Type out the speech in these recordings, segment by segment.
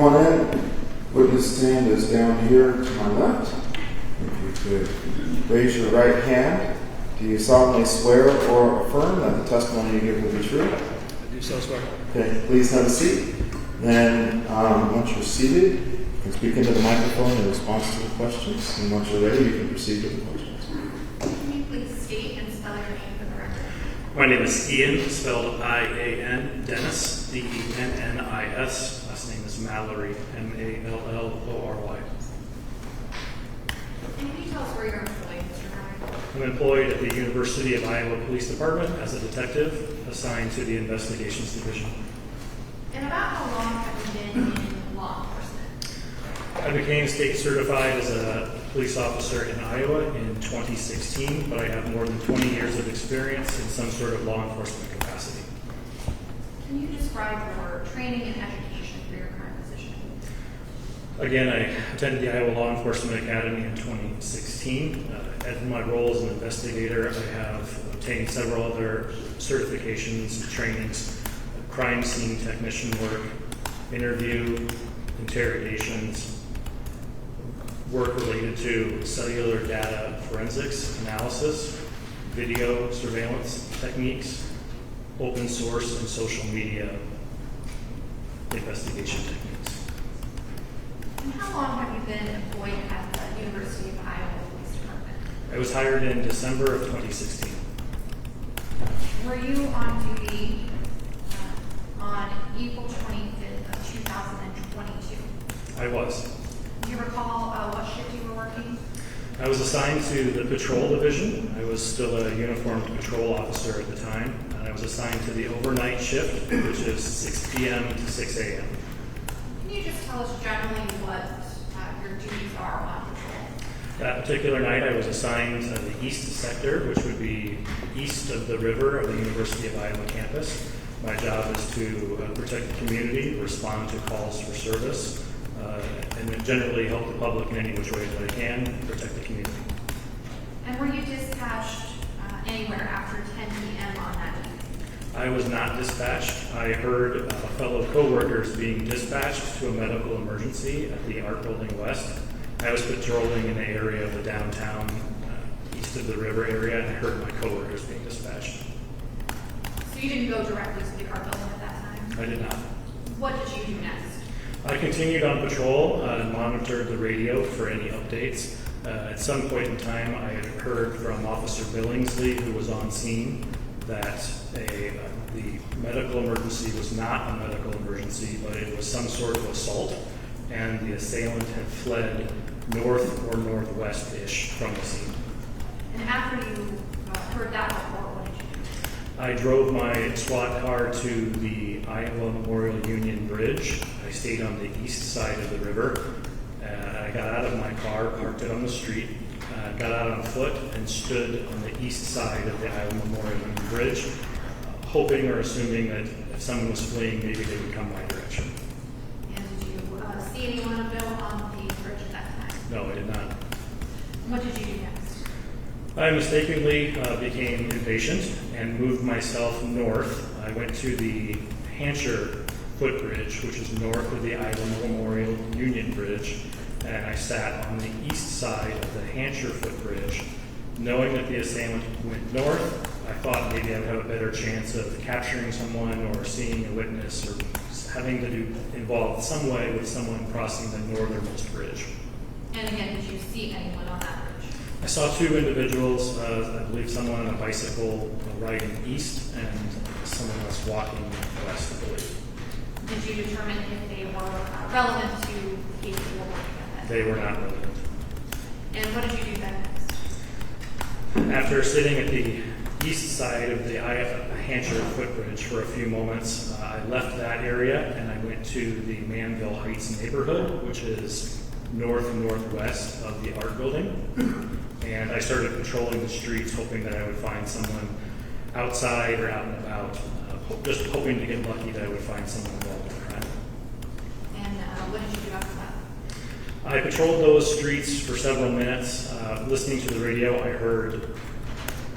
Come on in. Witness stand is down here to my left. If you could raise your right hand. Do you solemnly swear or affirm that the testimony you give will be true? I do so swear. Okay, please have a seat. Then, once you're seated, you can speak into the microphone in response to the questions. And once you're ready, you can proceed with the questions. Can you please state and spell your name for the record? My name is Ian, spelled I-A-N, Dennis, D-E-N-N-I-S. Last name is Mallory, M-A-L-L-O-R-Y. And can you tell us where you're employed, Mr. Mallory? I'm employed at the University of Iowa Police Department as a detective assigned to the Investigations Division. And about how long have you been in law enforcement? I became state certified as a police officer in Iowa in 2016, but I have more than 20 years of experience in some sort of law enforcement capacity. Can you describe your training and education for your current position? Again, I attended the Iowa Law Enforcement Academy in 2016. In my role as an investigator, I have obtained several other certifications and trainings, crime scene technician work, interview, interrogations, work related to cellular data forensics analysis, video surveillance techniques, open source and social media investigation techniques. And how long have you been employed at the University of Iowa Police Department? I was hired in December of 2016. Were you on duty on April 25th of 2022? I was. Do you recall what shift you were working? I was assigned to the patrol division. I was still a uniformed patrol officer at the time, and I was assigned to the overnight shift, which is 6 p.m. to 6 a.m. Can you just tell us generally what your duties are on patrol? That particular night, I was assigned to the east sector, which would be east of the river of the University of Iowa campus. My job is to protect the community, respond to calls for service, and generally help the public in any which way that I can, protect the community. And were you dispatched anywhere after 10 p.m. on that evening? I was not dispatched. I heard fellow coworkers being dispatched to a medical emergency at the Art Building West. I was patrolling in the area of the downtown, east of the river area, and I heard my coworkers being dispatched. So you didn't go directly to the Art Building at that time? I did not. What did you do next? I continued on patrol and monitored the radio for any updates. At some point in time, I had heard from Officer Billingsley, who was on scene, that the medical emergency was not a medical emergency, but it was some sort of assault, and the assailant had fled north or northwest-ish from the scene. And after you heard that report, what did you do? I drove my SWAT car to the Iowa Memorial Union Bridge. I stayed on the east side of the river. I got out of my car, parked it on the street, got out on foot, and stood on the east side of the Iowa Memorial Union Bridge, hoping or assuming that if someone was fleeing, maybe they would come my direction. And did you see anyone of note on the bridge at that time? No, I did not. What did you do next? I mistakenly became impatient and moved myself north. I went to the Hampshire footbridge, which is north of the Iowa Memorial Union Bridge, and I sat on the east side of the Hampshire footbridge. Knowing that the assailant went north, I thought maybe I would have a better chance of capturing someone or seeing a witness or having to do involved some way with someone crossing the northernmost bridge. And again, did you see anyone on that bridge? I saw two individuals, I believe someone on a bicycle riding east and someone else walking west, I believe. Did you determine if they were relevant to the case you were working at? They were not relevant. And what did you do then next? After sitting at the east side of the Hampshire footbridge for a few moments, I left that area and I went to the Manville Heights neighborhood, which is northwest of the Art Building. And I started patrolling the streets, hoping that I would find someone outside or out and about, just hoping to get lucky that I would find someone involved in a crime. And what did you do after that? I patrolled those streets for several minutes. Listening to the radio, I heard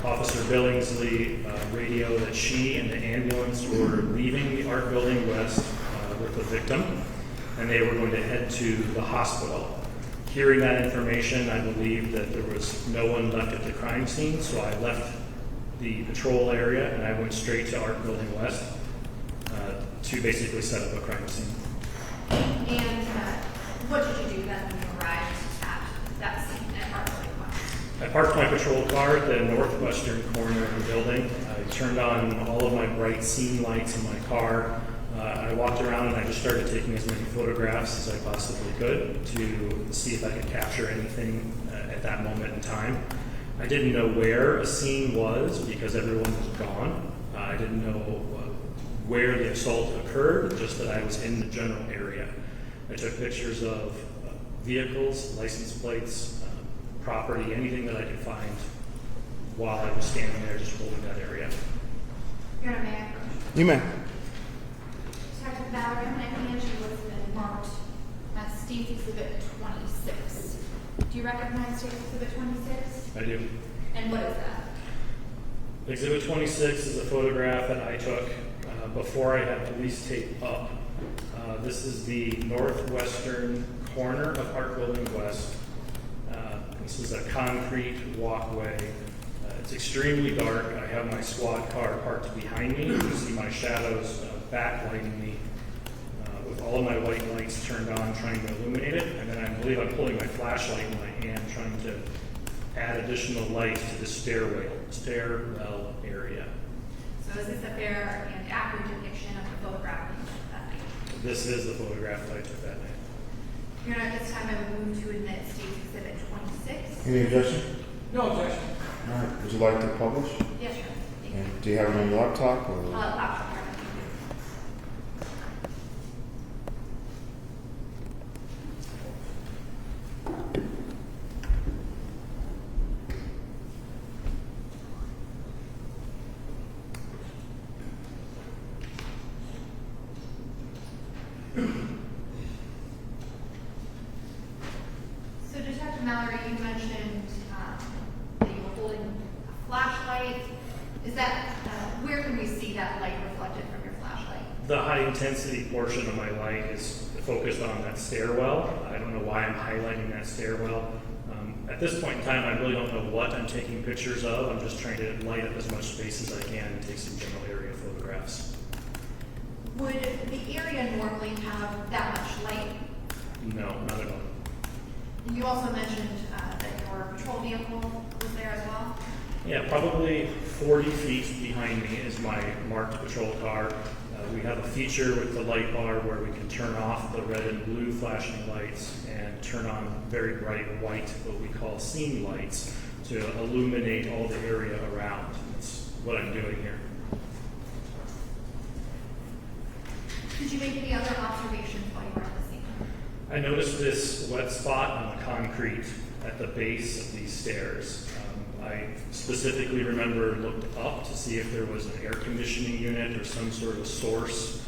Officer Billingsley radio that she and the ambulance were leaving the Art Building West with the victim. and they were going to head to the hospital. Hearing that information, I believed that there was no one left at the crime scene, so I left the patrol area and I went straight to Art Building West to basically set up a crime scene. And what did you do then when you arrived at that scene at Art Building West? I parked my patrol car at the northwestern corner of the building. I turned on all of my bright scene lights in my car. I walked around and I just started taking as many photographs as I possibly could to see if I could capture anything at that moment in time. I didn't know where a scene was because everyone was gone. I didn't know where the assault occurred, just that I was in the general area. I took pictures of vehicles, license plates, property, anything that I could find while I was standing there just holding that area. Your Honor, may I? You may. Detective Mallory, I'm going to hand you what's been marked as State's Exhibit 26. Do you recognize State's Exhibit 26? I do. And what is that? Exhibit 26 is a photograph that I took before I had police tape up. This is the northwestern corner of Art Building West. This is a concrete walkway. It's extremely dark. I have my squad car parked behind me. You can see my shadows backlighting me with all of my white lights turned on, trying to illuminate it. And then I believe I'm pulling my flashlight in my hand, trying to add additional light to the stairwell area. So is this a fair and accurate depiction of the photograph that you took that night? This is the photograph that I took that night. Your Honor, at this time I would move to admit State's Exhibit 26. Any objection? No objection. All right. Would you like to publish? Yes, Your Honor. Thank you. And do you have it on your laptop or? Laptop, Your Honor. So Detective Mallory, you mentioned that you were holding a flashlight. Is that, where can we see that light reflected from your flashlight? The high intensity portion of my light is focused on that stairwell. I don't know why I'm highlighting that stairwell. At this point in time, I really don't know what I'm taking pictures of. I'm just trying to light up as much space as I can and take some general area photographs. Would the area normally have that much light? No, not at all. You also mentioned that your patrol vehicle was there as well? Yeah, probably 40 feet behind me is my marked patrol car. We have a feature with the light bar where we can turn off the red and blue flashing lights and turn on very bright white, what we call scene lights, to illuminate all the area around. That's what I'm doing here. Did you make any other observations while you were at the scene? I noticed this wet spot on the concrete at the base of these stairs. I specifically remember looked up to see if there was an air conditioning unit or some sort of source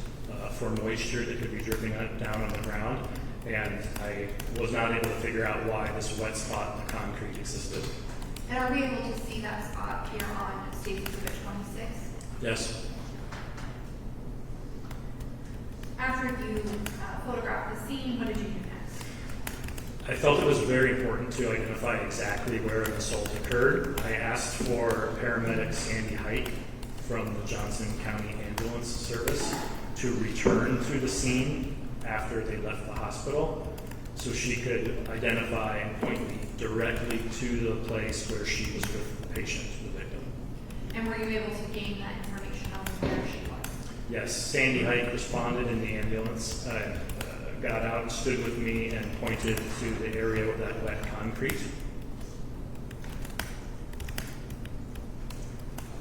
for moisture that could be dripping down on the ground, and I was not able to figure out why this wet spot in the concrete existed. And are we able to see that spot here on State's Exhibit 26? Yes. After you photographed the scene, what did you do next? I felt it was very important to identify exactly where an assault occurred. I asked for paramedic Sandy Hike from the Johnson County Ambulance Service to return to the scene after they left the hospital so she could identify and point me directly to the place where she was with the patient, the victim. And were you able to gain that information on where she was? Yes, Sandy Hike responded in the ambulance, got out and stood with me and pointed to the area with that wet concrete.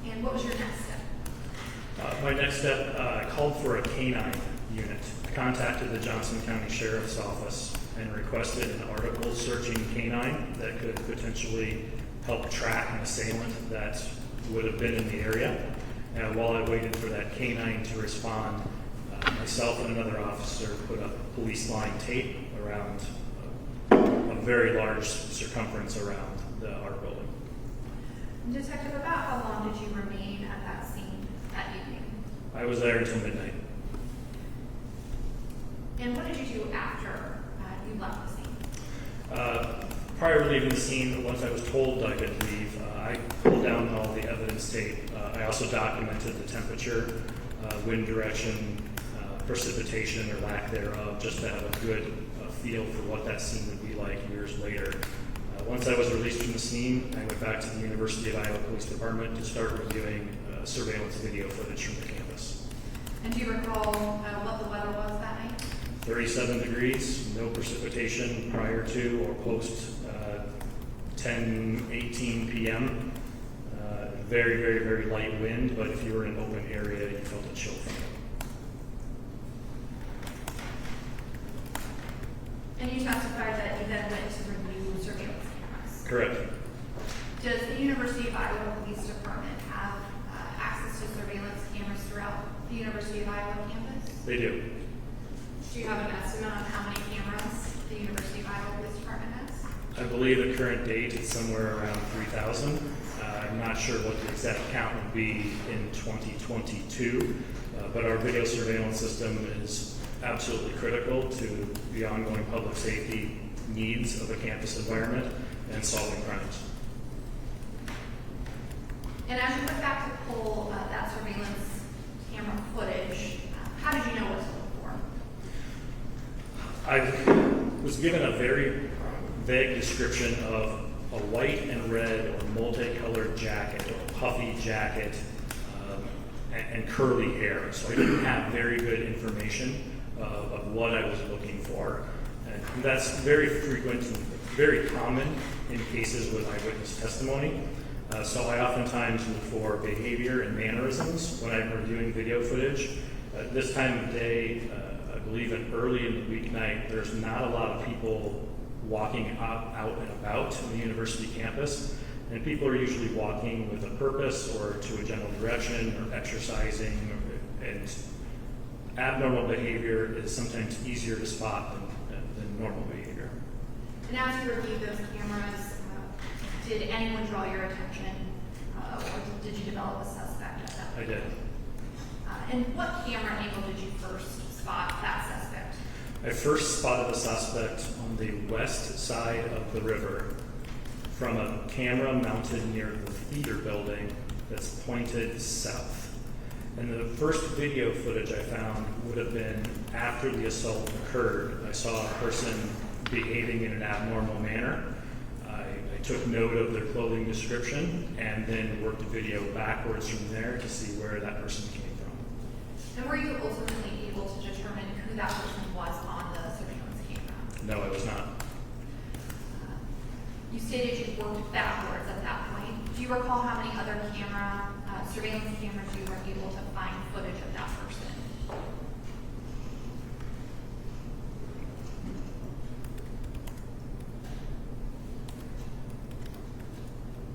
And what was your next step? My next step called for a canine unit. I contacted the Johnson County Sheriff's Office and requested an article searching canine that could potentially help track an assailant that would have been in the area. And while I waited for that canine to respond, myself and another officer put up police line tape around a very large circumference around the art building. Detective, about how long did you remain at that scene that evening? I was there until midnight. And what did you do after you left the scene? Prior to leaving the scene, once I was told I could leave, I pulled down all the evidence tape. I also documented the temperature, wind direction, precipitation or lack thereof, just to have a good feel for what that scene would be like years later. Once I was released from the scene, I went back to the University of Iowa Police Department to start reviewing surveillance video footage from the campus. And do you recall what the weather was that night? 37 degrees, no precipitation prior to or post 10:18 p.m. Very, very, very light wind, but if you were in an open area, you felt a chill from it. And you testified that you then went to review surveillance cameras. Correct. Does the University of Iowa Police Department have access to surveillance cameras throughout the University of Iowa campus? They do. Do you have an estimate on how many cameras the University of Iowa Police Department has? I believe the current date is somewhere around 3,000. I'm not sure what the exact count would be in 2022, but our video surveillance system is absolutely critical to the ongoing public safety needs of a campus environment and solving crimes. And as you went back to pull that surveillance camera footage, how did you know what to look for? I was given a very vague description of a white and red or multicolored jacket, or puffy jacket, and curly hair. So I didn't have very good information of what I was looking for. And that's very frequent and very common in cases with eyewitness testimony. So I oftentimes look for behavior and mannerisms when I'm reviewing video footage. This time of day, I believe early in the weeknight, there's not a lot of people walking out and about on the university campus, and people are usually walking with a purpose or to a general direction or exercising, and abnormal behavior is sometimes easier to spot than normal behavior. And as you reviewed those cameras, did anyone draw your attention, or did you develop a suspect at that point? I did. And what camera angle did you first spot that suspect? I first spotted the suspect on the west side of the river from a camera mounted near the theater building that's pointed south. And the first video footage I found would have been after the assault occurred. I saw a person behaving in an abnormal manner. I took note of their clothing description and then worked the video backwards from there to see where that person came from. And were you ultimately able to determine who that person was on the surveillance camera? No, I was not. You stated you worked backwards at that point. Do you recall how many other surveillance cameras you were able to find footage of that person?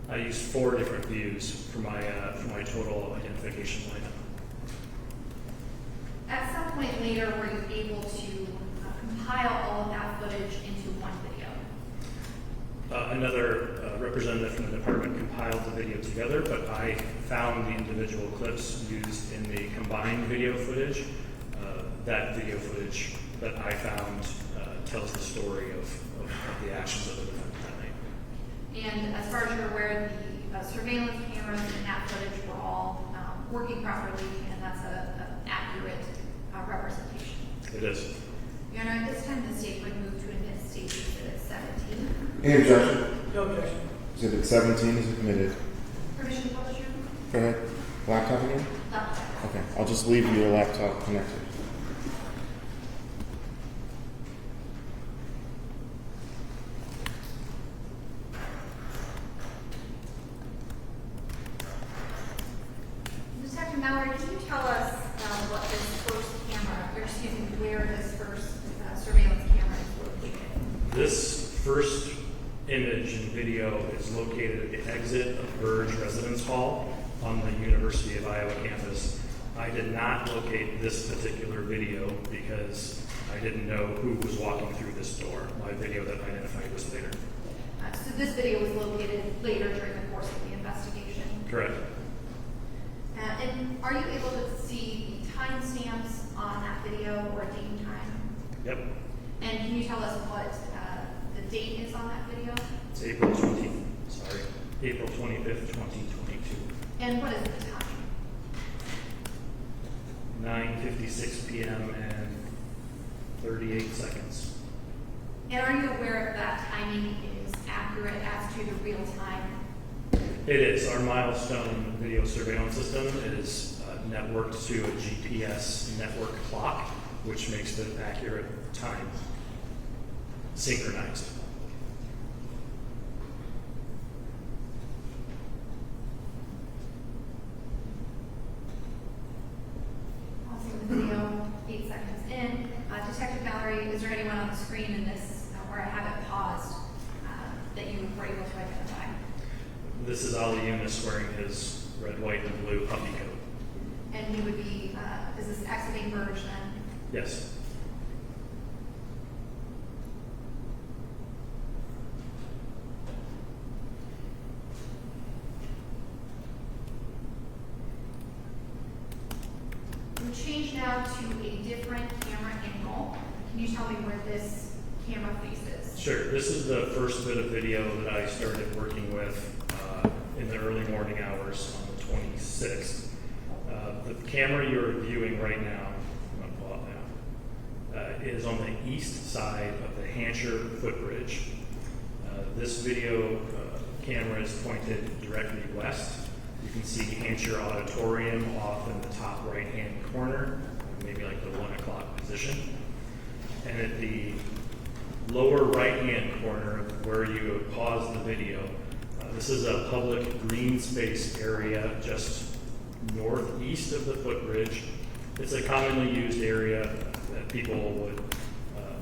I used 4 different views for my total identification lineup. At some point later, were you able to compile all of that footage into one video? Another representative from the department compiled the video together, but I found the individual clips used in the combined video footage. That video footage that I found tells the story of the actions of the defendant that night. And as far as you're aware, the surveillance cameras and that footage were all working properly, and that's an accurate representation. It is. Your Honor, at this time, the state would move to admit State Exhibit 17. Any objection? No objection. Exhibit 17 is admitted. Permission to publish your Go ahead. Laptop again? laptop. Okay, I'll just leave your laptop connected. Detective Mallory, can you tell us what this first camera, or excuse me, where this first surveillance camera is located? This first image and video is located at the exit of Burge Residence Hall on the University of Iowa campus. I did not locate this particular video because I didn't know who was walking through this door. My video that I identified was later. So this video was located later during the course of the investigation. Correct. And are you able to see timestamps on that video or date and time? Yep. And can you tell us what the date is on that video? It's April 25th, 2022. And what is the time? 9:56 p.m. and 38 seconds. And are you aware if that timing is accurate as to the real time? It is. Our milestone video surveillance system is networked to a GPS network clock, which makes the accurate time synchronized. Also in the video, 8 seconds in. Detective Mallory, is there anyone on the screen in this where I have it paused that you were able to identify? This is Ali Younes wearing his red, white, and blue puffy coat. And he would be, is this exiting verge then? Yes. We change now to a different camera angle. Can you tell me where this camera faces? Sure. This is the first bit of video that I started working with in the early morning hours on the 26th. The camera you're viewing right now, I'm going to pull up now, is on the east side of the Hampshire footbridge. This video camera is pointed directly west. You can see Hampshire Auditorium off in the top right-hand corner, maybe like the 1 o'clock position. And at the lower right-hand corner where you would pause the video, this is a public green space area just northeast of the footbridge. It's a commonly used area that people would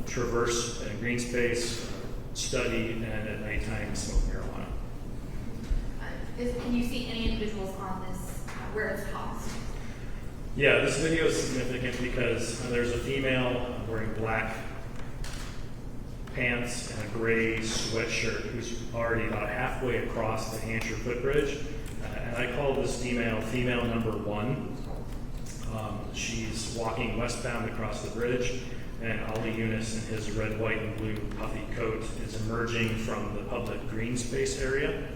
traverse in green space, study, and at nighttime smoke marijuana. Can you see any individuals on this where it's paused? Yeah, this video is significant because there's a female wearing black pants and a gray sweatshirt who's already about halfway across the Hampshire footbridge. And I call this female number 1. She's walking westbound across the bridge, and Ali Younes in his red, white, and blue puffy coat is emerging from the public green space area,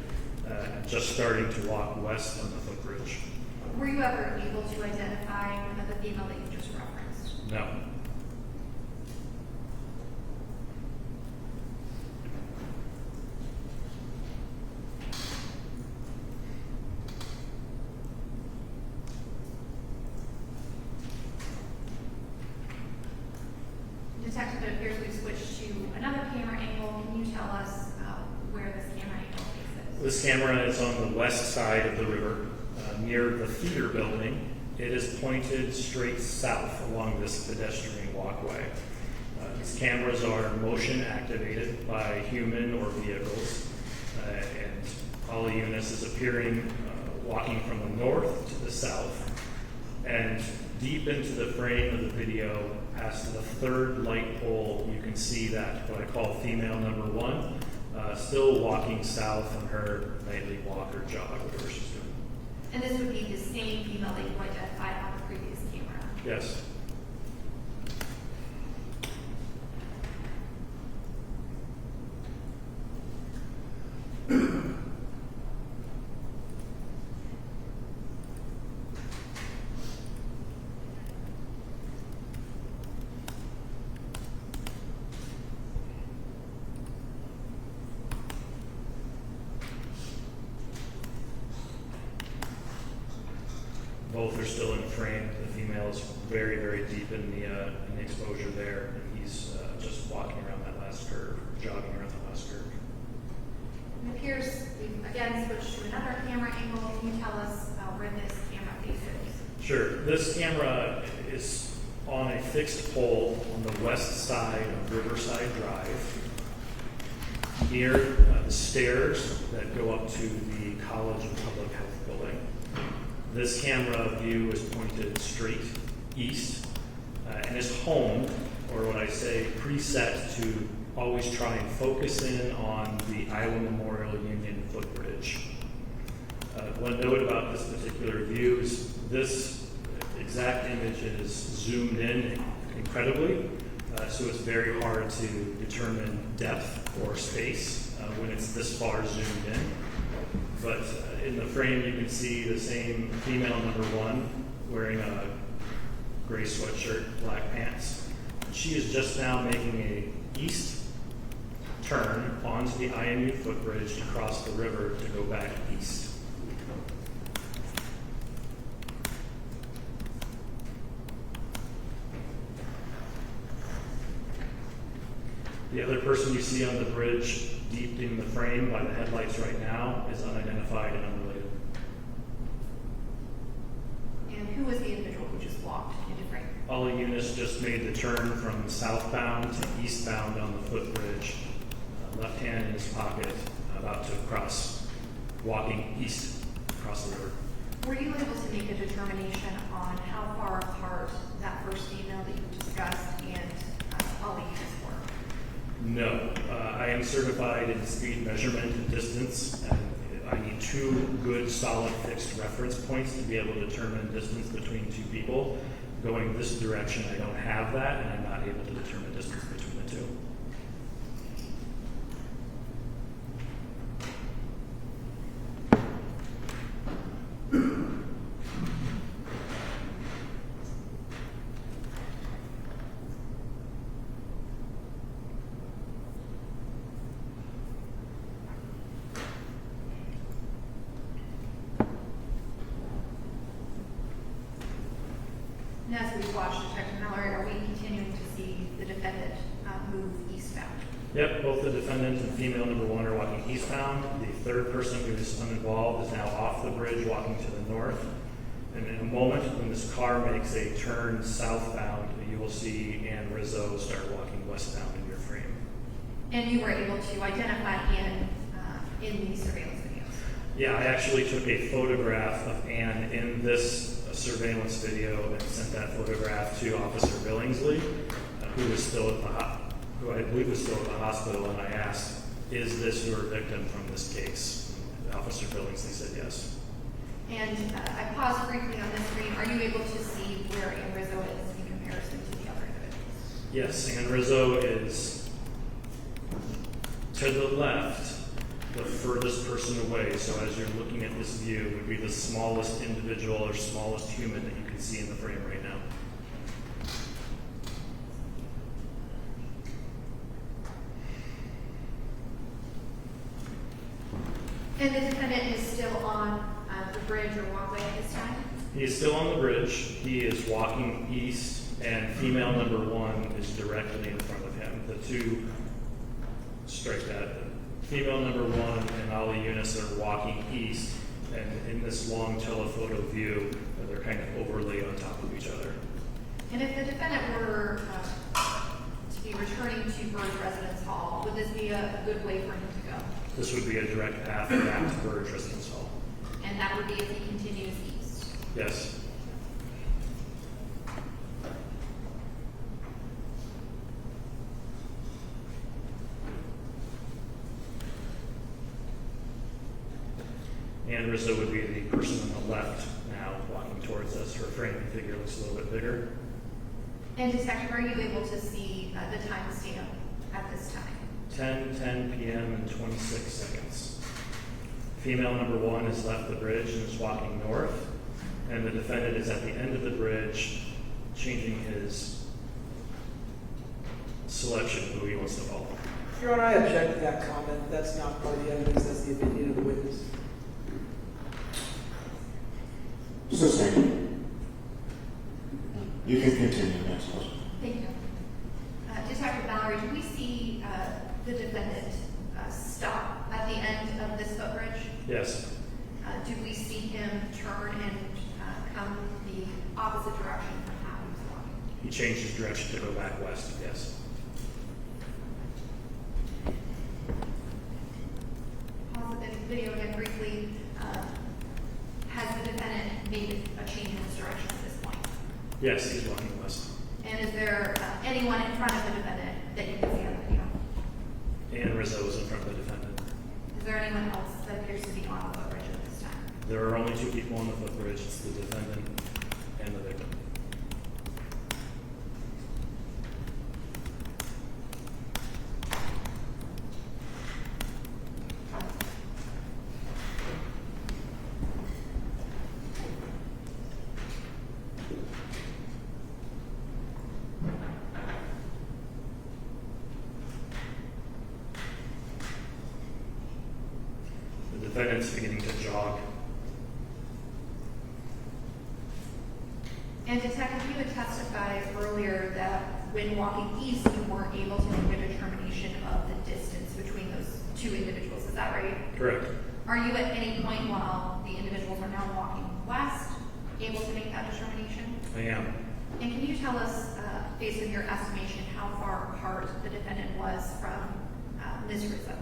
just starting to walk west on the footbridge. Were you ever able to identify the female that you just referenced? No. Detective, it appears we've switched to another camera angle. Can you tell us where this camera angle faces? This camera is on the west side of the river, near the theater building. It is pointed straight south along this pedestrian walkway. These cameras are motion activated by human or vehicles, and Ali Younes is appearing walking from the north to the south, and deep into the frame of the video, past the third light pole, you can see that what I call female number 1, still walking south on her nightly walk or jog, whatever she's doing. And this would be the same female that you identified on the previous camera? Yes. Both are still in frame. The female is very, very deep in the exposure there, and he's just walking around that last curve, jogging around the last curve. It appears we've again switched to another camera angle. Can you tell us where this camera faces? Sure. This camera is on a fixed pole on the west side of Riverside Drive, near the stairs that go up to the College of Public Health building. This camera view is pointed straight east and is homed, or what I say, preset to always try and focus in on the Iowa Memorial Union footbridge. One note about this particular view is this exact image is zoomed in incredibly. So it's very hard to determine depth or space when it's this far zoomed in. But in the frame, you can see the same female number 1 wearing a gray sweatshirt, black pants. She is just now making a east turn onto the IMU footbridge to cross the river to go back east. The other person you see on the bridge deep in the frame by the headlights right now is unidentified and unrelated. And who was the individual who just walked into frame? Ali Younes just made the turn from southbound to eastbound on the footbridge, left hand in his pocket, about to cross, walking east across the river. Were you able to make a determination on how far apart that first female that you discussed and Ali Younes were? No, I am certified in speed measurement and distance, and I need 2 good, solid, fixed reference points to be able to determine distance between 2 people. Going this direction, I don't have that, and I'm not able to determine distance between the 2. And as we watch Detective Mallory, are we continuing to see the defendant move eastbound? Yep, both the defendant and female number 1 are walking eastbound. The third person who is uninvolved is now off the bridge walking to the north. And in a moment, when this car makes a turn southbound, you will see Ann Rizzo start walking westbound in your frame. And you were able to identify Ann in these surveillance videos? Yeah, I actually took a photograph of Ann in this surveillance video and sent that photograph to Officer Billingsley, who was still at who I believe was still at the hospital, and I asked, "Is this your victim from this case?" And Officer Billingsley said yes. And I paused briefly on this screen. Are you able to see where Ann Rizzo is in comparison to the other individuals? Yes, Ann Rizzo is to the left, the furthest person away. So as you're looking at this view, would be the smallest individual or smallest human that you can see in the frame right now. And the defendant is still on the bridge or walkway at this time? He is still on the bridge. He is walking east, and female number 1 is directly in front of him. The 2, strike that. Female number 1 and Ali Younes are walking east, and in this long telephoto view, they're kind of overlaid on top of each other. And if the defendant were to be returning to Burge Residence Hall, would this be a good way for him to go? This would be a direct path back to Burge Residence Hall. And that would be if he continues east? Yes. Ann Rizzo would be the person on the left now walking towards us. Her frame and figure looks a little bit bigger. And Detective, are you able to see the timestamp at this time? 10 p.m. and 26 seconds. Female number 1 has left the bridge and is walking north, and the defendant is at the end of the bridge changing his selection of who he wants to follow. Your Honor, I object to that comment. That's not part of the evidence. That's the opinion of the witness. Sustained. You can continue, next question. Thank you. Detective Mallory, do we see the defendant stop at the end of this footbridge? Yes. Do we see him turn and come the opposite direction from how he was walking? He changed his direction to go back west, yes. Pause the video again briefly. Has the defendant made a change in his direction at this point? Yes, he's walking west. And is there anyone in front of the defendant that you can see on the video? Ann Rizzo is in front of the defendant. Is there anyone else that appears to be on the footbridge at this time? There are only 2 people on the footbridge. It's the defendant and the victim. defendant's beginning to jog. And Detective, you had testified earlier that when walking east, you weren't able to make a determination of the distance between those two individuals. Is that right? Correct. Are you at any point while the individuals are now walking west able to make that determination? I am. And can you tell us, based on your estimation, how far apart the defendant was from Ms. Rizzo?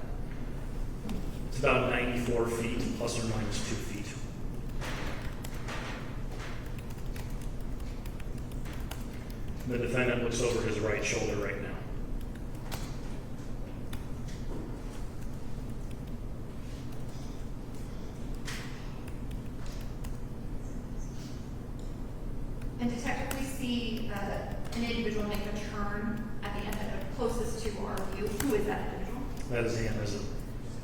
It's about 94 feet, plus or minus 2 feet. The defendant looks over his right shoulder right now. And Detective, we see an individual make a turn at the end closest to our view. Who is that individual? That is Ann Rizzo.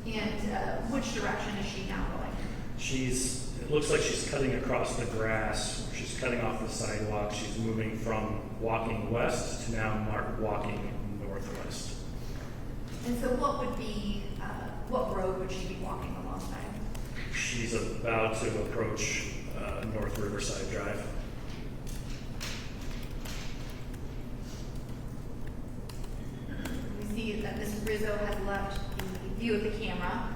And which direction is she now going? It looks like she's cutting across the grass. She's cutting off the sidewalk. She's moving from walking west to now walking northwest. And so what road would she be walking alongside? She's about to approach North Riverside Drive. We see that Ms. Rizzo has left the view of the camera.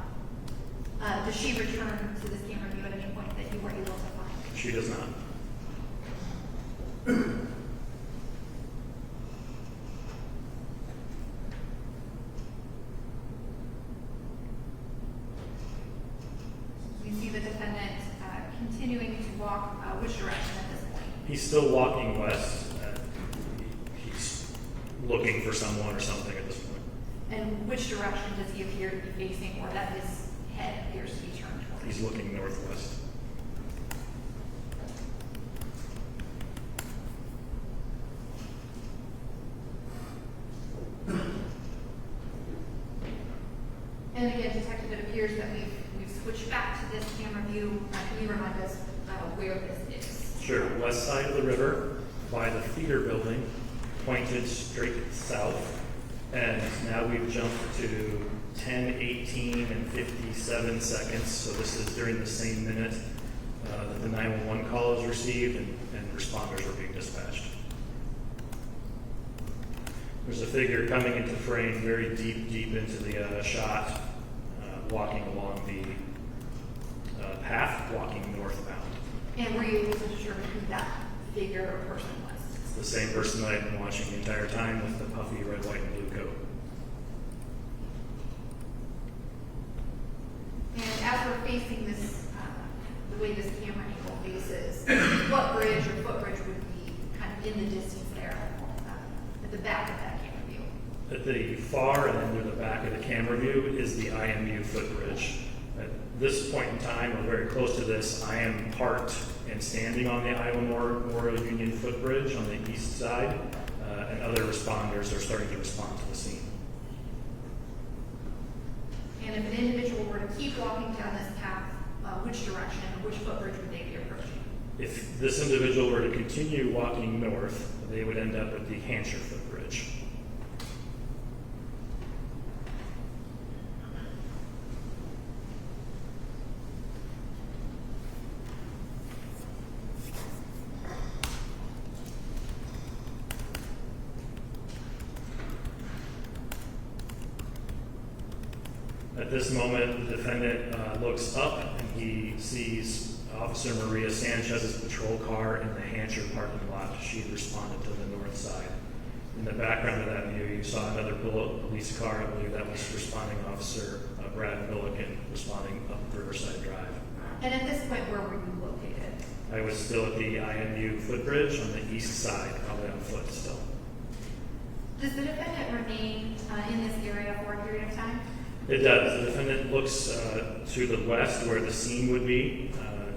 Does she return to this camera view at any point that you were able to find? She does not. We see the defendant continuing to walk which direction at this point? He's still walking west. He's looking for someone or something at this point. And which direction does he appear to be facing, or that his head appears to be turned towards? He's looking northwest. And again, Detective, it appears that we've switched back to this camera view. Can you remind us where this is? Sure, west side of the river by the theater building, pointed straight south. And now we've jumped to 10:18 and 57 seconds. So this is during the same minute that the 911 call is received and responders are being dispatched. There's a figure coming into frame very deep into the shot, walking along the path, walking northbound. And were you able to determine who that figure or person was? It's the same person that I've been watching the entire time with the puffy red, white, and blue coat. And as we're facing this, the way this camera angle faces, what bridge or footbridge would be kind of in the distance there at the back of that camera view? At the far end or the back of the camera view is the IMU footbridge. At this point in time, or very close to this, I am parked and standing on the Iowa Memorial Union footbridge on the east side, and other responders are starting to respond to the scene. And if an individual were to keep walking down this path, which direction or which footbridge would they be approaching? If this individual were to continue walking north, they would end up at the Hampshire footbridge. At this moment, the defendant looks up and he sees Officer Maria Sanchez's patrol car in the Hampshire parking lot. She had responded to the north side. In the background of that view, you saw another police car. I believe that was responding Officer Brad Milliken, responding up Riverside Drive. And at this point, where were you located? I was still at the IMU footbridge on the east side, probably on foot still. Does the defendant remain in this area for a period of time? It does. The defendant looks to the west where the scene would be.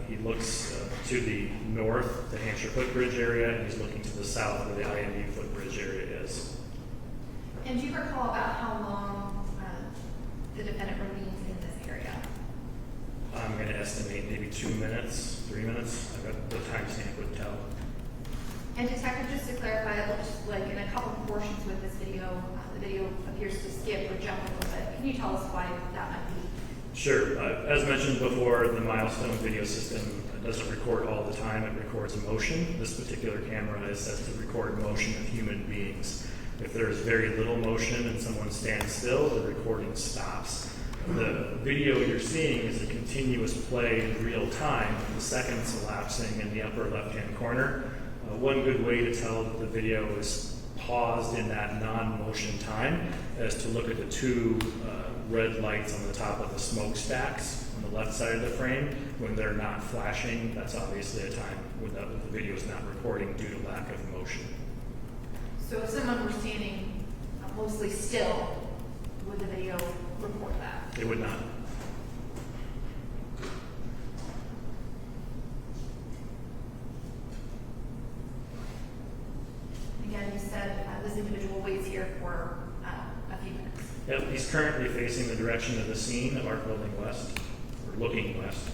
He looks to the north, the Hampshire footbridge area, and he's looking to the south where the IMU footbridge area is. And do you recall about how long the defendant remains in this area? I'm going to estimate maybe 2 minutes, 3 minutes. I've got the timestamp would tell. And Detective, just to clarify, it looks like in a couple of portions with this video, the video appears to skip or jump a little bit. Can you tell us why that might be? Sure. As mentioned before, the milestone video system doesn't record all the time. It records motion. This particular camera is set to record motion of human beings. If there is very little motion and someone stands still, the recording stops. The video you're seeing is a continuous play in real time, with the seconds elapsing in the upper left-hand corner. One good way to tell that the video is paused in that non-motion time is to look at the two red lights on the top of the smokestacks on the left side of the frame. When they're not flashing, that's obviously a time when the video is not recording due to lack of motion. So if someone were standing mostly still, would the video record that? It would not. Again, you said this individual waits here for a few minutes. Yep, he's currently facing the direction of the scene of our building west, or looking west.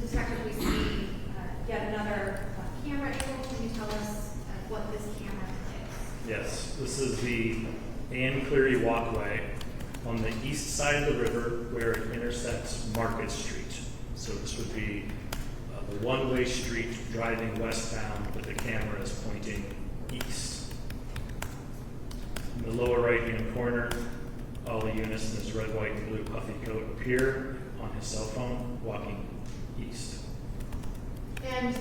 Detective, we see yet another camera angle. Can you tell us what this camera is? Yes, this is the Ann Cleary walkway on the east side of the river where it intersects Market Street. So this would be the one-way street driving westbound, but the camera is pointing east. In the lower right-hand corner, Ali Younes in his red, white, and blue puffy coat appear on his cell phone, walking east. And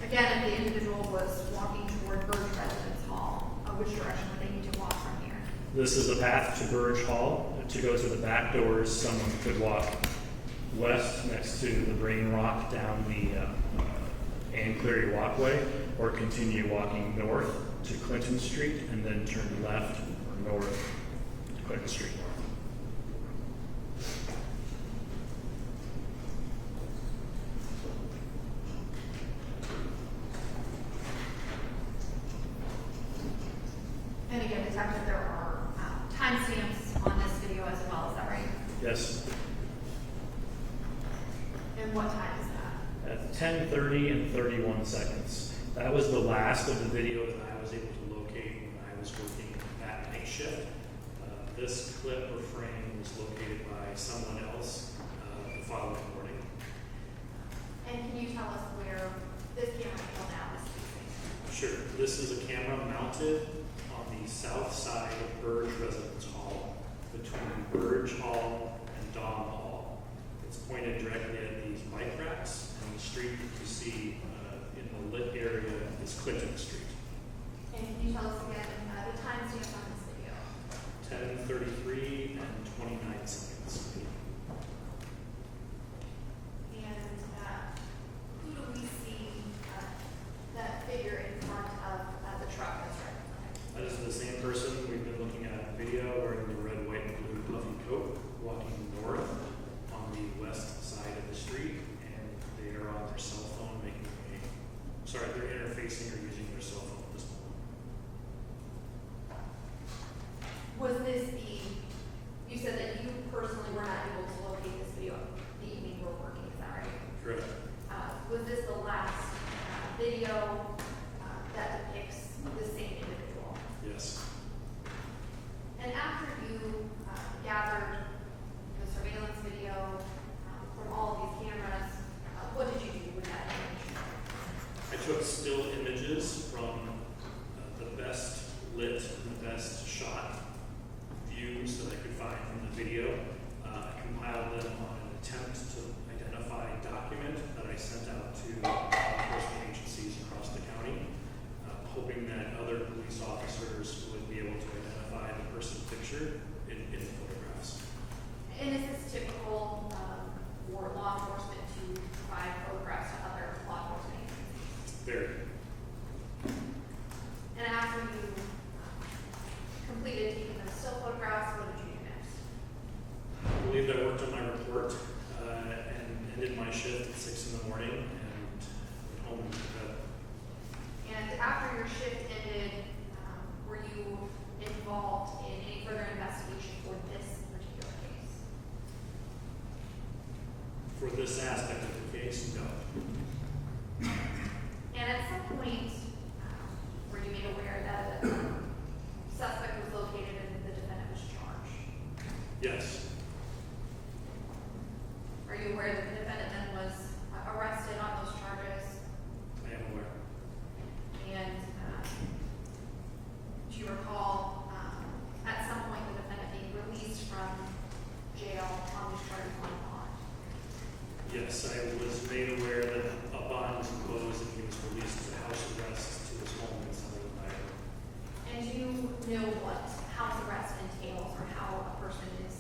again, if the individual was walking toward Burge Residence Hall, which direction would they need to walk from here? This is a path to Burge Hall. To go to the back doors, someone could walk west next to the Brain Rock down the Ann Cleary walkway, or continue walking north to Clinton Street and then turn left or north to Clinton Street. And again, detective, there are timestamps on this video as well. Is that right? Yes, And what time is that? at 10:30 and 31 seconds. That was the last of the video that I was able to locate when I was working that night shift. This clip or frame was located by someone else the following morning. And can you tell us where this camera angle now is facing? Sure. This is a camera mounted on the south side of Burge Residence Hall, between Burge Hall and Dom Hall. It's pointed directly at these bike racks, and the street that you see in the lit area is Clinton Street. And can you tell us again the timestamp on this video? 10:33 and 29 seconds. And who do we see that figure in front of the truck that's right in front of it? That is the same person we've been looking at in the video, wearing the red, white, and blue puffy coat, walking north on the west side of the street, and they are on their cell phone they're interfacing or using their cell phone at this moment. Was this you said that you personally were not able to locate this video the evening you were working, is that right? Correct. Was this the last video that depicts the same individual? Yes. And after you gathered the surveillance video from all of these cameras, what did you do with that information? I took still images from the best lit, the best shot views that I could find from the video. I compiled them on an attempt to identify a document that I sent out to law enforcement agencies across the county, hoping that other police officers would be able to identify the person pictured in the photographs. And is this typical for law enforcement to provide photographs to other law enforcement agencies? Very. And after you completed taking those still photographs, what did you do next? I believe I worked on my report and ended my shift at 6 in the morning and shift ended, were you involved in any further investigation for this particular case? For this aspect of the case, no. And at some point, were you made aware that a suspect was located and the defendant was charged? Yes. Are you aware that the defendant then was arrested on those charges? I am aware. And do you recall at some point the defendant being released from jail on these charges on bond? Yes, I was made aware that a bond was imposed and he was released to house arrest to his home in Southern Ohio. And do you know what house arrest entails or how a person is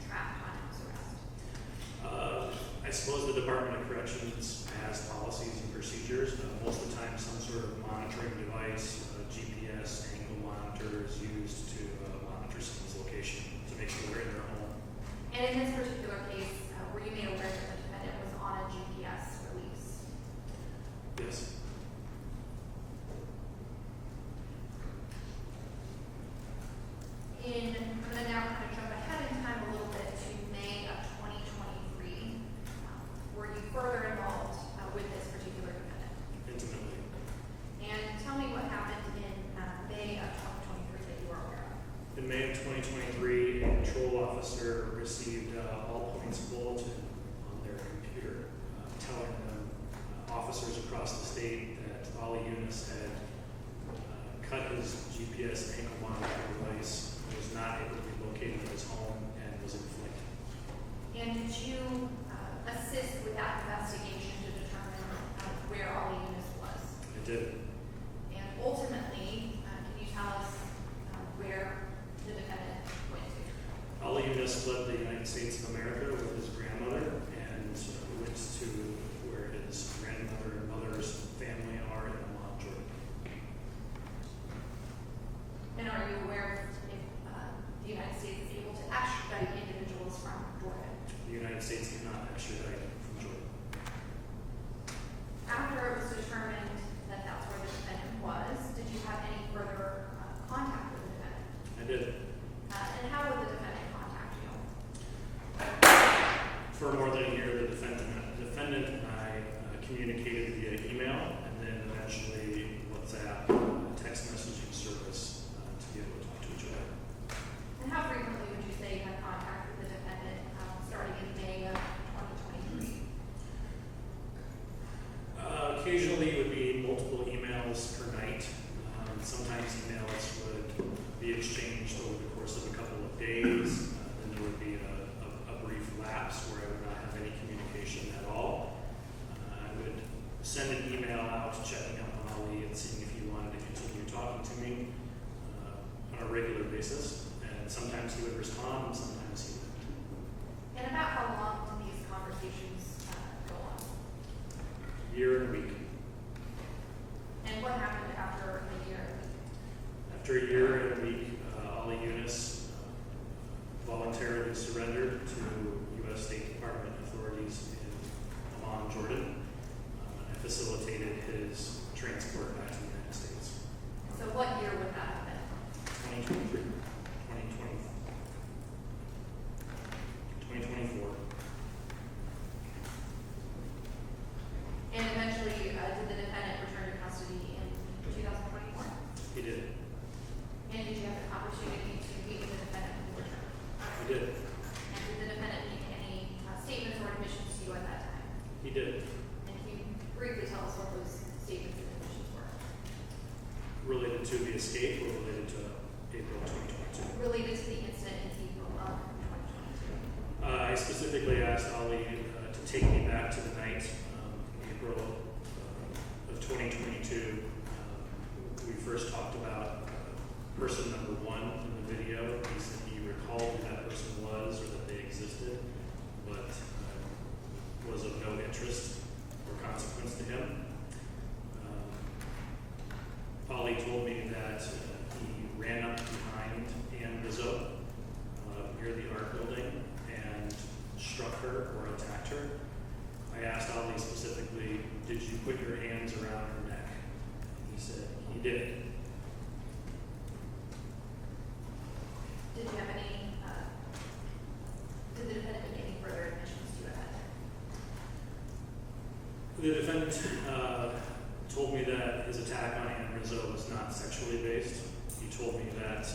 trapped on house arrest? I suppose the Department of Corrections has policies and procedures. Most of the time, some sort of monitoring device, GPS, angle monitor is used to monitor someone's location to make sure they're in their home. And in this particular case, were you made aware that the defendant was on a GPS release? Yes. I'm going to now kind of jump ahead in time a little bit to May of 2023. Were you further involved with this particular defendant? Intimately. And tell me what happened in May of 2023 that you were aware of. In May of 2023, a patrol officer received all points bulletin on their computer telling them officers across the state that Ali Younes had cut his GPS ankle monitor device, was not able to be located in his home, and was inflicted. And did you assist with that investigation to determine where Ali Younes was? I did. And ultimately, can you tell us where the defendant went to? Ali Younes fled the United States of America with his grandmother and went to where his grandmother and mother's family are in Law, Georgia. And are you aware if the United States is able to extradite individuals from Jordan? The United States cannot extradite from Jordan. After it was determined that that's where the defendant was, did you have any further contact with the defendant? I did. And how would the defendant contact you? For more than a year, the defendant and I communicated via email and then eventually WhatsApp, text messaging service to be able to talk to each other. And how frequently would you say you had contact with the defendant starting in May of 2023? Occasionally it would be multiple emails per night. Sometimes emails would be exchanged over the course of a couple of days. Then there would be a brief lapse where I would not have any communication at all. I would send an email out checking up on Ali and seeing if he wanted to continue talking to me on a regular basis. And sometimes he would respond, and sometimes he wouldn't. And about how long did these conversations go on? Year and a week. And what happened after a year? After a year and a week, Ali Younes voluntarily surrendered to U.S. State Department authorities in Amman, Jordan. I facilitated his transport back to the United States. So what year would that have been? 2023, 2024. And eventually, did the defendant return to custody in 2024? He did. And did you have the opportunity to meet with the defendant when he returned? He did. And did the defendant make any statements or admissions to you at that time? He did. And can you briefly tell us what those statements and admissions were? Related to the escape or related to April 2022? Related to the incident in April of 2022. I specifically asked Ali to take me back to the night, April of 2022. We first talked about person number one in the video. He said he recalled who that person was or that they existed, but was of no interest or consequence to him. Ali told me that he ran up behind Ann Rizzo near the art building and struck her or attacked her. I asked Ali specifically, did you put your hands around her neck? And he said he He did. Did you have any, did the defendant make any further admissions to you at that time? The defendant told me that his attack on Ann Rizzo was not sexually based. He told me that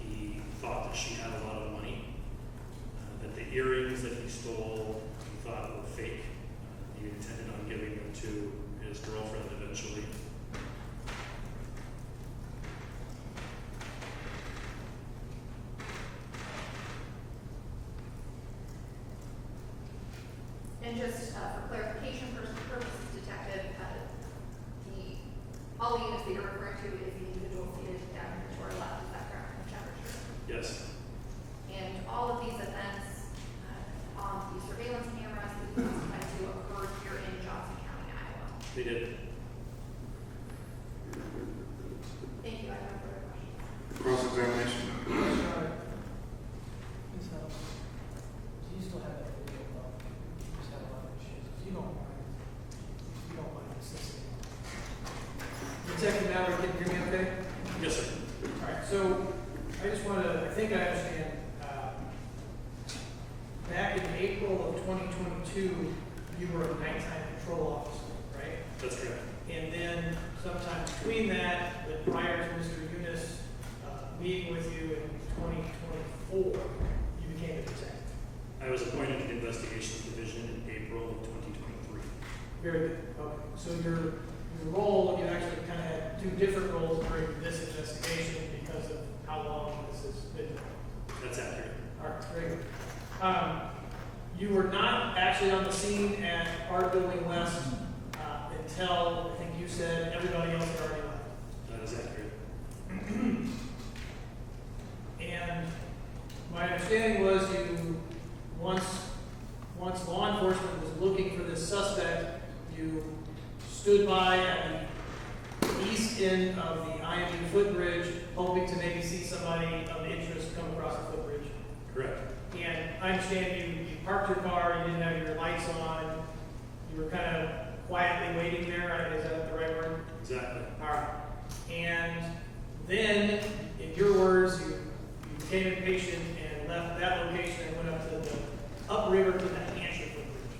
he thought that she had a lot of money, that the earrings that he stole he thought were fake. He intended on giving them to his girlfriend eventually. And just for clarification purposes, Detective, the Ali Younes that you're referring to is the individual seated down here to our left, is that correct, in temperature? Yes, And all of these events on the surveillance cameras that you testified to occurred here in Johnson County, Iowa. they did. Thank you, I have no further questions. Cross-examination. Ms. Helms, do you still have that video up? You just have a lot of issues. If you don't mind assisting. Detective Mallory, can you hear me okay? Yes, sir. All right, so I just want to, I think I understand, back in April of 2022, you were a nighttime patrol officer, right? That's correct. And then sometime between that, but prior to Mr. Younes meeting with you in 2024, you became a detective. I was appointed to the Investigations Division in April of 2023. Very good. Okay. So your role, you actually kind of had two different roles during this investigation because of how long this has been going. That's accurate. All right, very good. You were not actually on the scene at Art Building West until, I think you said, everybody else had already left. That is accurate. And my understanding was you, once law enforcement was looking for this suspect, you stood by at the east end of the IMU footbridge, hoping to maybe see somebody of interest come across the footbridge. Correct. And I understand you parked your car, you didn't have your lights on, you were kind of quietly waiting there, is that the right word? Exactly. All right. And then, in your words, you became impatient and left that location and went up to the upriver to the Hampshire footbridge.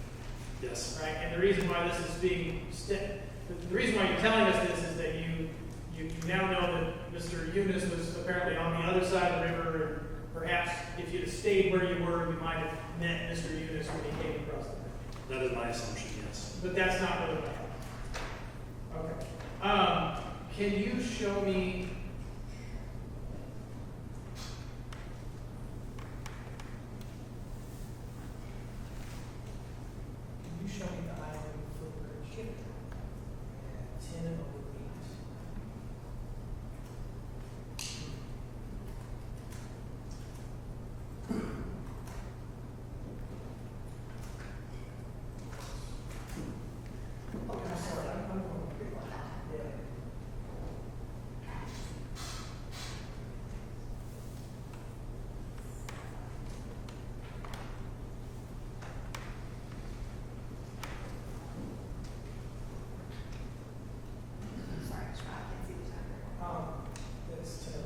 Yes. Right? And the reason why this is being the reason why you're telling us this is that you now know that Mr. Younes was apparently on the other side of the river, and perhaps if you'd have stayed where you were, you might have met Mr. Younes when he came across the river. That is my assumption, yes. But that's not really what happened. Okay. Can you show me? Can you show me the island footbridge? And 10 and over 8. Okay, I'm sorry. I'm going to pick one. Yeah. Sorry, I can't see the time. That's 10 2.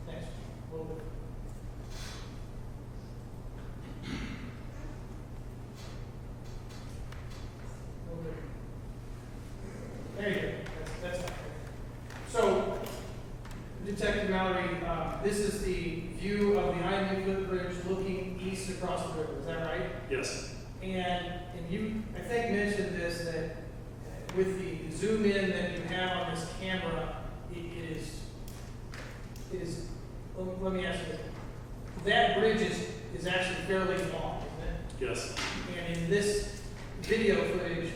Next, a little bit. A little bit. There you go. That's not good. So, Detective Mallory, this is the view of the IMU footbridge looking east across the river. Is that right? Yes. And you, I think, mentioned this, that with the zoom in that you have on this camera, it is, let me ask you this. That bridge is actually fairly long, isn't it? Yes. And in this video footage,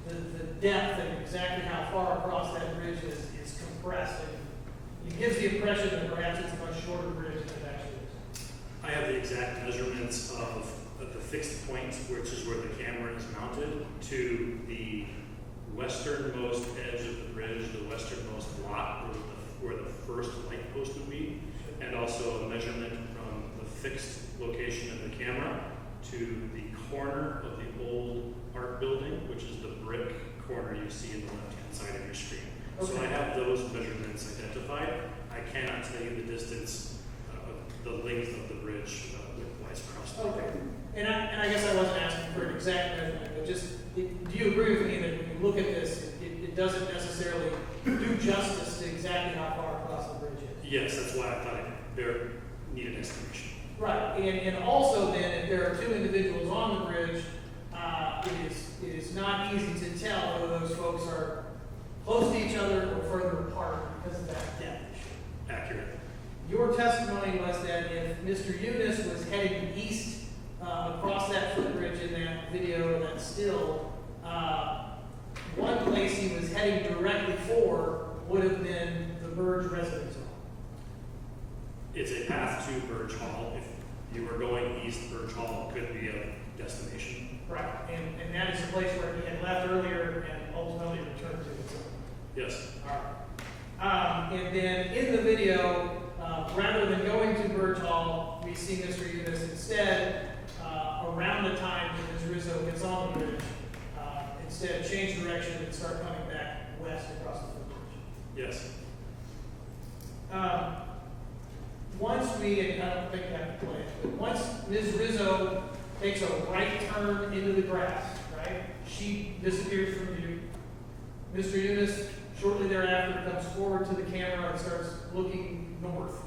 the depth and exactly how far across that bridge is compressed. And it gives the impression that perhaps it's a much shorter bridge than it actually is. I have the exact measurements of the fixed point, which is where the camera is mounted, to the westernmost edge of the bridge, the westernmost lot where the first light post would be, and also a measurement from the fixed location of the camera to the corner of the old art building, which is the brick corner you see in the left-hand side of your screen. So Okay. I have those measurements identified. I cannot tell you the distance, the length of the bridge widthwise across the Okay. And I guess I wasn't asking for an exact measurement, but just, do you agree with me that when you look at this, it doesn't necessarily do justice to exactly how far across the bridge is? Yes, that's why I thought there needed estimation. Right, and also then, if there are two individuals on the bridge, it is not easy to tell whether those folks are close to each other or further apart because of that depth issue. Accurate. Your testimony was that if Mr. Younes was heading east across that footbridge in that video, that still, one place he was heading directly for would have been the Burge residence hall. It's a path to Burge Hall. If you were going east, Burge Hall could be a destination. Right, and that is the place where he had left earlier and ultimately returned to. So, Yes. all right. And then in the video, rather than going to Burge Hall, we see Mr. Younes instead, around the time that Ms. Rizzo gets on the bridge, instead change direction and start coming back west across the footbridge. Yes. Once we, and I don't think I have to play it, but once Ms. Rizzo takes a right turn into the grass, right, she disappears from view. Mr. Younes shortly thereafter comes forward to the camera and starts looking north.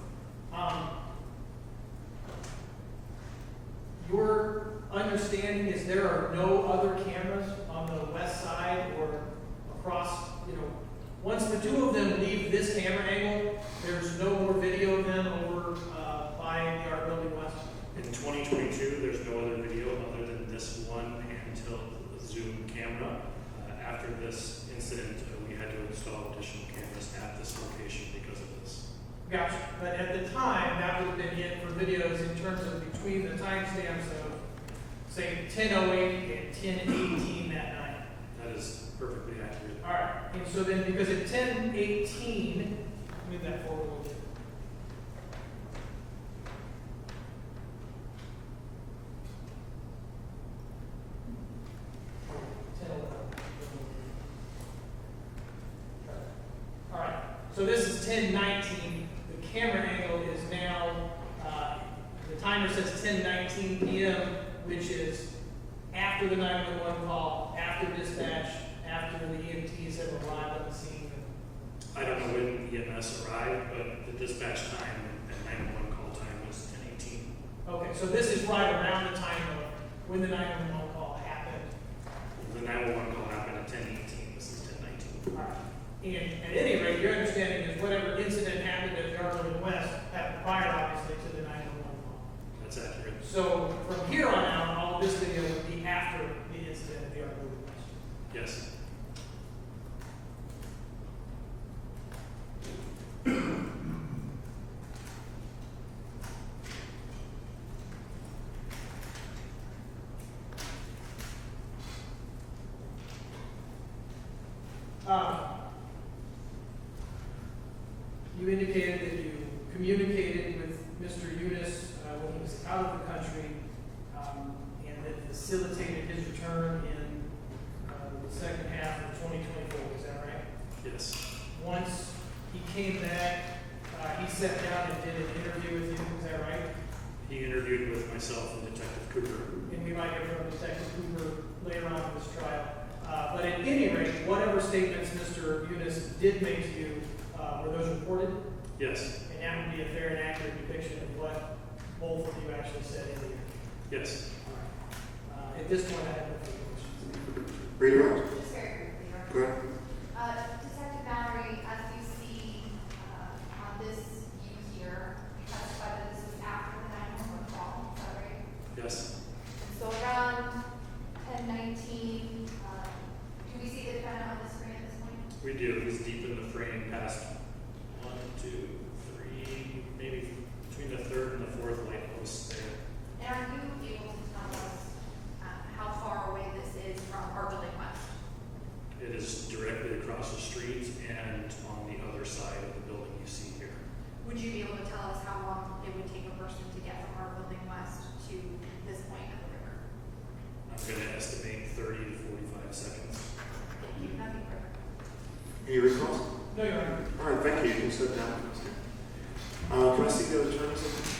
Your understanding is there are no other cameras on the west side or across, once the two of them leave this camera angle, there's no more video of them over by the Art Building West? In 2022, there's no other video other than this one handheld zoom camera. After this incident, we had to install additional cameras at this location because of this. Gotcha. But at the time, that would have been it for videos in terms of between the timestamps of, say, 10:08 and 10:18 that night. That is perfectly accurate. All right. And so then, because at 10:18, move that forward a little bit. All right. So this is 10:19. The camera angle is now, the timer says 10:19 p.m., which is after the 911 call, after dispatch, after the EMTs have arrived on the scene. I don't know when EMS arrived, but the dispatch time and 911 call time was 10:18. Okay, so this is right around the time of when the 911 call happened. The 911 call happened at 10:18. This is 10:19. All right. And at any rate, your understanding is whatever incident happened at the Art Building West happened prior, obviously, to the 911 call. That's accurate. So from here on out, all of this video would be after the incident at the Art Building West. Yes. You indicated that you communicated with Mr. Younes when he was out of the country, and that facilitated his return in the second half of 2024. Is that right? Yes. Once he came back, he sat down and did an interview with you. Is that right? He interviewed with myself and Detective Cooper. And we might hear from Detective Cooper later on in this trial. But at any rate, whatever statements Mr. Younes did make to you, were those reported? Yes. And that would be a fair and accurate depiction of what both of you actually said in the interview. Yes. All right. At this point, I have no further questions. Read it out. Just very quickly, right? Go ahead. Detective Mallory, as you see on this view here, you testified that this was after the 911 call, is that right? Yes. So around 10:19, do we see the defendant on the screen at this point? We do. He's deep in the frame past 1, 2, 3, maybe between the third and the fourth light posts there. And are you able to tell us how far away this is from Art Building West? It is directly across the street and on the other side of the building you see here. Would you be able to tell us how long it would take a person to get from Art Building West to this point of the river? I'm going to estimate 30 to 45 seconds. Thank you, that'd be perfect. Any recalls? No, Your Honor. All right, thank you. You can sit down. Can I see the other attorneys?